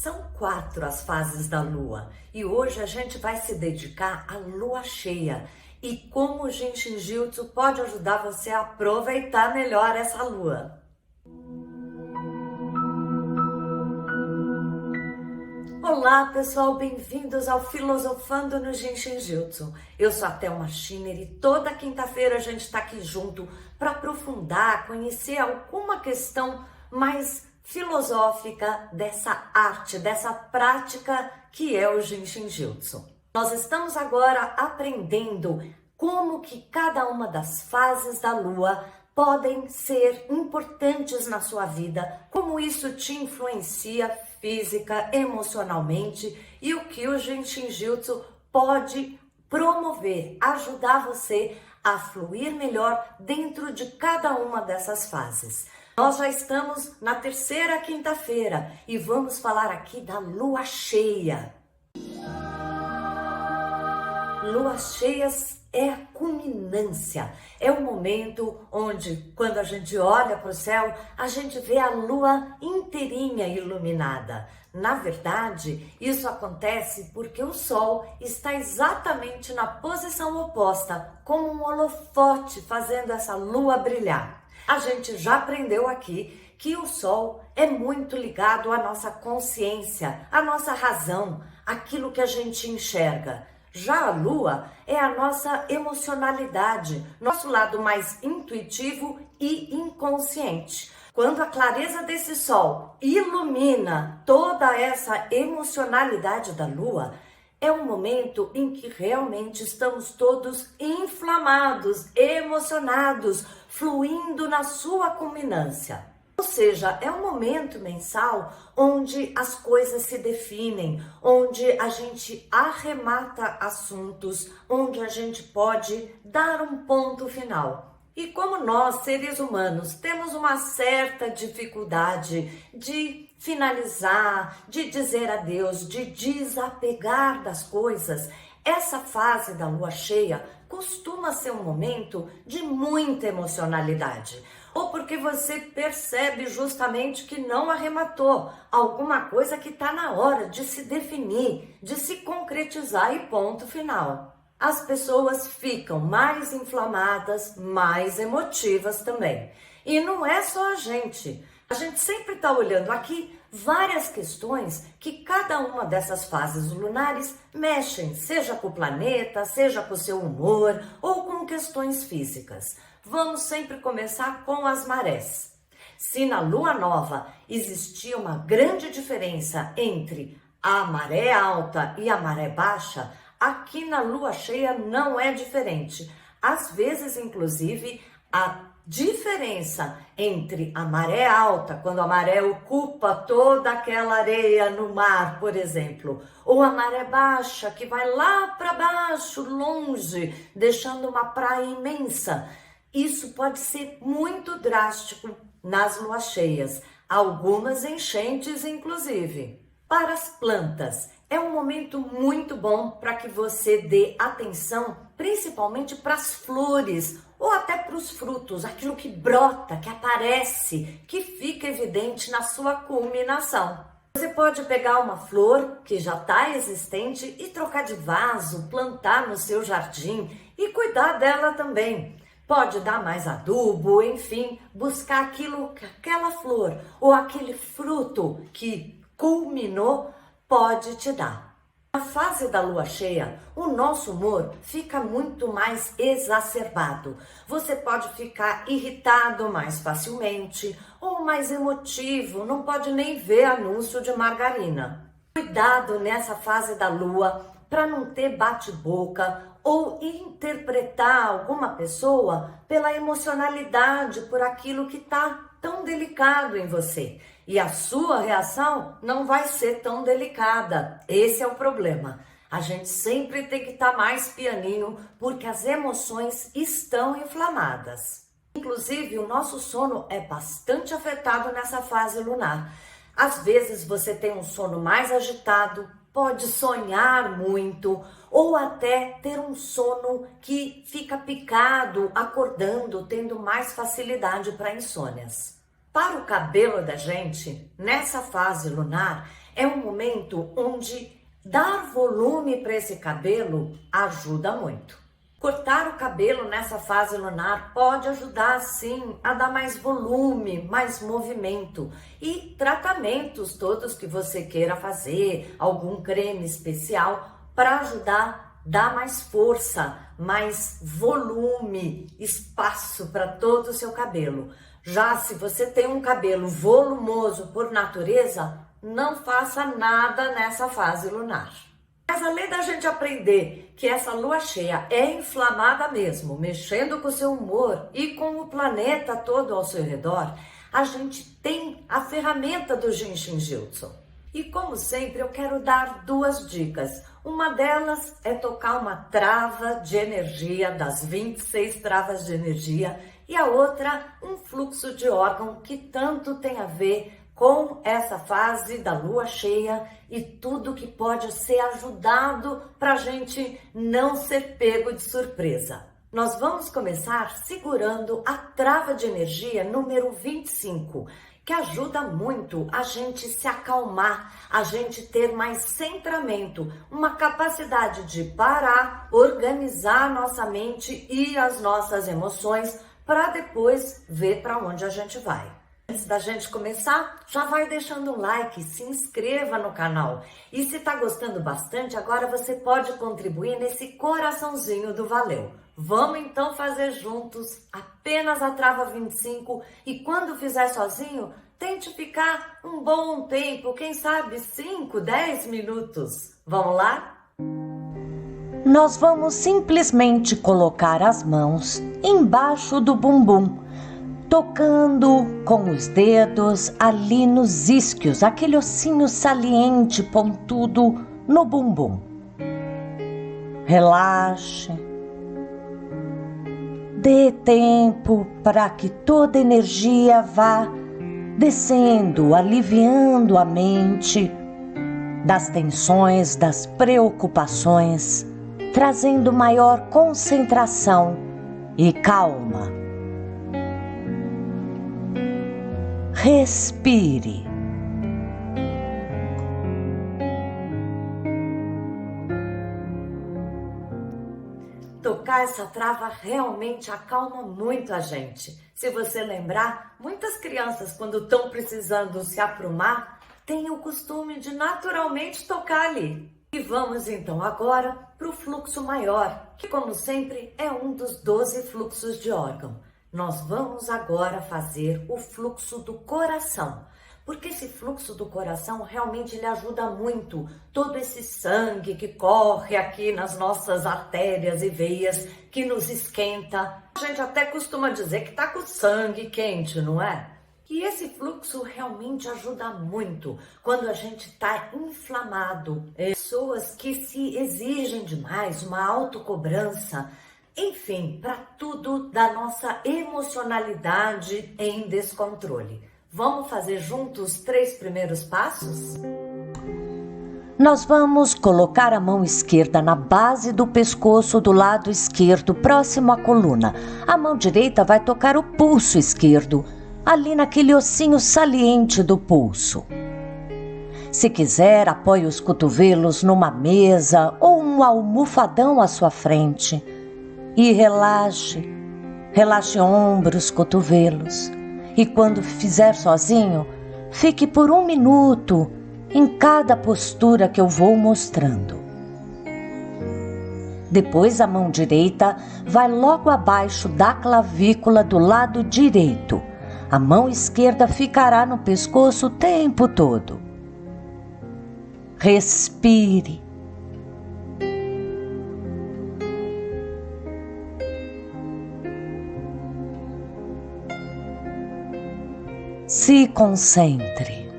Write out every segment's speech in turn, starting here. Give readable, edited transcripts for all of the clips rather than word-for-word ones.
São 4 as fases da lua e hoje a gente vai se dedicar à lua cheia e como o Jinshin Jyutsu pode ajudar você a aproveitar melhor essa lua. Olá pessoal, bem-vindos ao Filosofando no Jinshin Jyutsu. Eu sou a Thelma Schiner e toda quinta-feira a gente está aqui junto para aprofundar, conhecer alguma questão mais filosófica dessa arte, dessa prática que é o Jinshin Jyutsu. Nós estamos agora aprendendo como que cada uma das fases da lua podem ser importantes na sua vida, como isso te influencia física, emocionalmente e o que o Jinshin Jyutsu pode promover, ajudar você a fluir melhor dentro de cada uma dessas fases. Nós já estamos na terceira quinta-feira e vamos falar aqui da lua cheia. Luas cheias é a culminância, é o momento onde, quando a gente olha para o céu, a gente vê a lua inteirinha iluminada. Na verdade, isso acontece porque o sol está exatamente na posição oposta, como um holofote fazendo essa lua brilhar. A gente já aprendeu aqui que o sol é muito ligado à nossa consciência, à nossa razão, aquilo que a gente enxerga. Já a lua é a nossa emocionalidade, nosso lado mais intuitivo e inconsciente. Quando a clareza desse sol ilumina toda essa emocionalidade da lua, é um momento em que realmente estamos todos inflamados, emocionados, fluindo na sua culminância. Ou seja, é um momento mensal onde as coisas se definem, onde a gente arremata assuntos, onde a gente pode dar um ponto final. E como nós, seres humanos, temos uma certa dificuldade de finalizar, de dizer adeus, de desapegar das coisas, essa fase da lua cheia costuma ser um momento de muita emocionalidade. Ou porque você percebe justamente que não arrematou alguma coisa que está na hora de se definir, de se concretizar e ponto final. As pessoas ficam mais inflamadas, mais emotivas também. E não é só a gente sempre está olhando aqui várias questões que cada uma dessas fases lunares mexem, seja com o planeta, seja com o seu humor ou com questões físicas. Vamos sempre começar com as marés. Se na lua nova existia uma grande diferença entre a maré alta e a maré baixa, aqui na lua cheia não é diferente. Às vezes, inclusive, a diferença entre a maré alta, quando a maré ocupa toda aquela areia no mar, por exemplo, ou a maré baixa, que vai lá para baixo, longe, deixando uma praia imensa, isso pode ser muito drástico nas luas cheias, algumas enchentes inclusive. Para as plantas, é um momento muito bom para que você dê atenção, principalmente para as flores ou até para os frutos, aquilo que brota, que aparece, que fica evidente na sua culminação. Você pode pegar uma flor que já está existente e trocar de vaso, plantar no seu jardim e cuidar dela também. Pode dar mais adubo, enfim, buscar aquela flor ou aquele fruto que culminou pode te dar. Na fase da lua cheia, o nosso humor fica muito mais exacerbado. Você pode ficar irritado mais facilmente ou mais emotivo, não pode nem ver anúncio de margarina. Cuidado nessa fase da lua para não ter bate-boca ou interpretar alguma pessoa pela emocionalidade, por aquilo que está tão delicado em você. E a sua reação não vai ser tão delicada. Esse é o problema. A gente sempre tem que estar mais pianinho porque as emoções estão inflamadas. Inclusive, o nosso sono é bastante afetado nessa fase lunar. Às vezes você tem um sono mais agitado, pode sonhar muito ou até ter um sono que fica picado, acordando, tendo mais facilidade para insônias. Para o cabelo da gente, nessa fase lunar, É um momento onde dar volume para esse cabelo ajuda muito. Cortar o cabelo nessa fase lunar pode ajudar sim a dar mais volume, mais movimento e tratamentos todos que você queira fazer, algum creme especial para ajudar a dar mais força, mais volume, espaço para todo o seu cabelo. Já se você tem um cabelo volumoso por natureza, não faça nada nessa fase lunar. Mas além da gente aprender que essa lua cheia é inflamada mesmo, mexendo com o seu humor e com o planeta todo ao seu redor, a gente tem a ferramenta do Jinshin Jyutsu. E como sempre, eu quero dar 2 dicas. Uma delas é tocar uma trava de energia, das 26 travas de energia, e a outra, um fluxo de órgão que tanto tem a ver com essa fase da lua cheia e tudo que pode ser ajudado para a gente não ser pego de surpresa. Nós vamos começar segurando a trava de energia número 25, que ajuda muito a gente se acalmar, a gente ter mais centramento, uma capacidade de parar, organizar nossa mente e as nossas emoções para depois ver para onde a gente vai. Antes da gente começar, já vai deixando um like, se inscreva no canal. E se tá gostando bastante, agora você pode contribuir nesse coraçãozinho do Valeu. Vamos então fazer juntos apenas a trava 25 e quando fizer sozinho, tente ficar um bom tempo, quem sabe 5, 10 minutos. Vamos lá? Nós vamos simplesmente colocar as mãos embaixo do bumbum, tocando com os dedos ali nos isquios, aquele ossinho saliente, pontudo no bumbum. Relaxe. Dê tempo para que toda a energia vá descendo, aliviando a mente das tensões, das preocupações, trazendo maior concentração e calma. Respire. Tocar essa trava realmente acalma muito a gente. Se você lembrar, muitas crianças, quando estão precisando se aprumar, têm o costume de naturalmente tocar ali. E vamos então agora para o fluxo maior, que como sempre é um dos 12 fluxos de órgão. Nós vamos agora fazer o fluxo do coração, porque esse fluxo do coração realmente ele ajuda muito todo esse sangue que corre aqui nas nossas artérias e veias, que nos esquenta. A gente até costuma dizer que tá com sangue quente, não é? E esse fluxo realmente ajuda muito quando a gente está inflamado. Pessoas que se exigem demais, uma autocobrança, enfim, para tudo da nossa emocionalidade em descontrole. Vamos fazer juntos os 3 primeiros passos? Nós vamos colocar a mão esquerda na base do pescoço do lado esquerdo, próximo à coluna. A mão direita vai tocar o pulso esquerdo, ali naquele ossinho saliente do pulso. Se quiser, apoie os cotovelos numa mesa ou um almofadão à sua frente. E relaxe, relaxe ombros, cotovelos. E quando fizer sozinho, fique por 1 minuto em cada postura que eu vou mostrando. Depois a mão direita vai logo abaixo da clavícula do lado direito. A mão esquerda ficará no pescoço o tempo todo. Respire. Se concentre.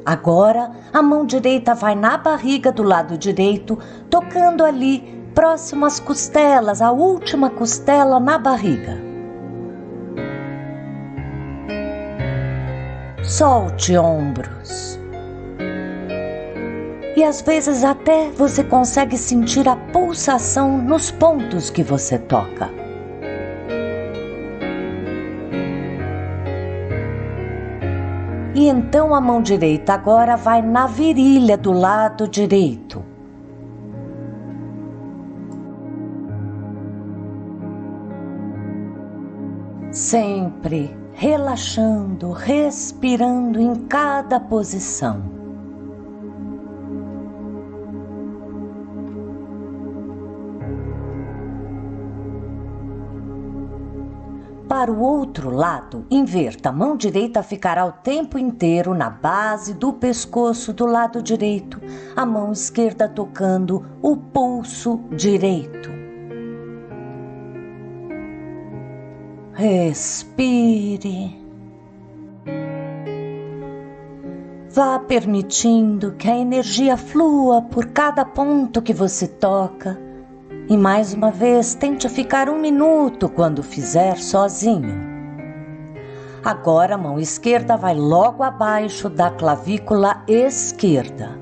Agora, a mão direita vai na barriga do lado direito, tocando ali, próximo às costelas, a última costela na barriga. Solte ombros. E às vezes até você consegue sentir a pulsação nos pontos que você toca. E então a mão direita agora vai na virilha do lado direito. Sempre relaxando, respirando em cada posição. Para o outro lado, inverta. A mão direita ficará o tempo inteiro na base do pescoço do lado direito, a mão esquerda tocando o pulso direito. Respire. Vá permitindo que a energia flua por cada ponto que você toca. E mais uma vez, tente ficar 1 minuto quando fizer sozinho. Agora a mão esquerda vai logo abaixo da clavícula esquerda.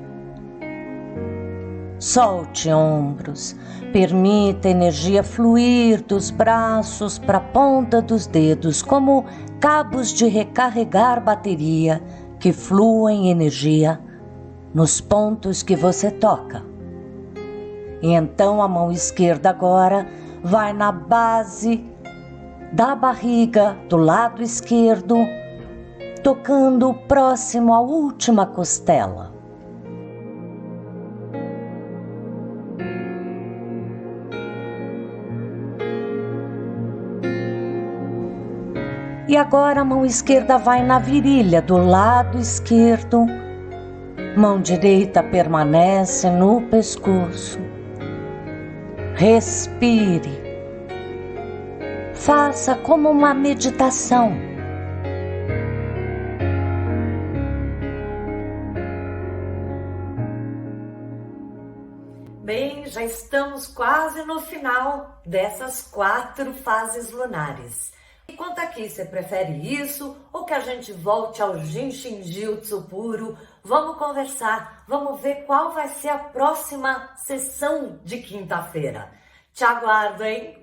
Solte ombros, permita a energia fluir dos braços para a ponta dos dedos, como cabos de recarregar bateria que fluem energia nos pontos que você toca. E então a mão esquerda agora vai na base da barriga do lado esquerdo, tocando próximo à última costela. E agora a mão esquerda vai na virilha do lado esquerdo, mão direita permanece no pescoço. Respire. Faça como uma meditação. Bem, já estamos quase no final dessas 4 fases lunares. E quanto aqui, você prefere isso ou que a gente volte ao Jinshin Jyutsu puro? Vamos conversar, vamos ver qual vai ser a próxima sessão de quinta-feira. Te aguardo, hein?